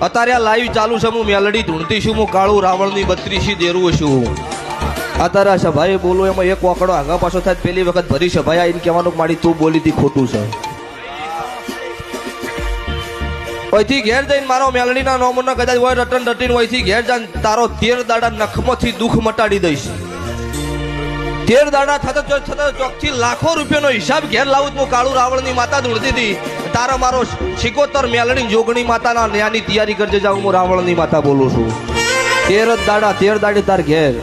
અત્યારે આ લાઈવ ચાલુ છે, હું મેલડી ધૂણતી છું, હું કાળું રાવણની 32 દેરું છું. અત્યારે આ સભાએ બોલો એમાં એક વાકડો આગા પાછો થાય. પેલી વખત ભરી સભાએ આવીને કહેવાનું કે મારી તું બોલી હતી ખોટું છે. ઓયથી ઘેર જઈને મારો મેલડીના નોમનો કદાચ હોય રટન રટીને ઓયથી ઘેર જઈને તારો 13 દાડા નખમાંથી દુઃખ મટાડી દઈશ. 13 દાડા થતા ચોકથી લાખો રૂપિયાનો હિસાબ ઘેર લાવું. હું કાળું રાવણની માતા ધૂણતી હતી, તારા મારો 76 મેલડી જોગણી માતાના ન્યાની તૈયારી કરજે. જાઉં હું રાવણની માતા બોલું છું. 13 દાડે તાર ઘેર.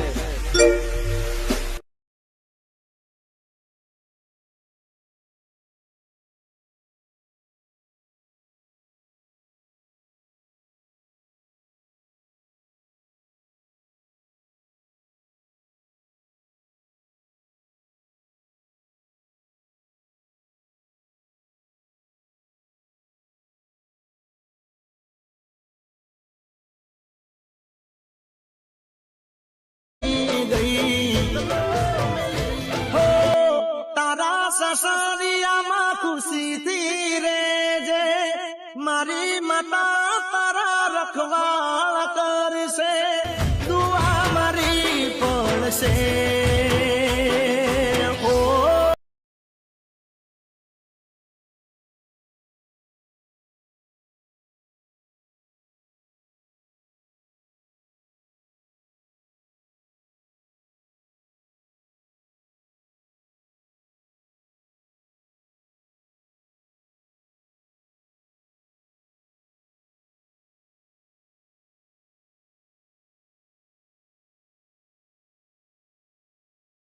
સસરિયામાં ખુશીથી રેજે, મારી માતા તારા રખવાળ કરશે, દુઆ મારી પડશે.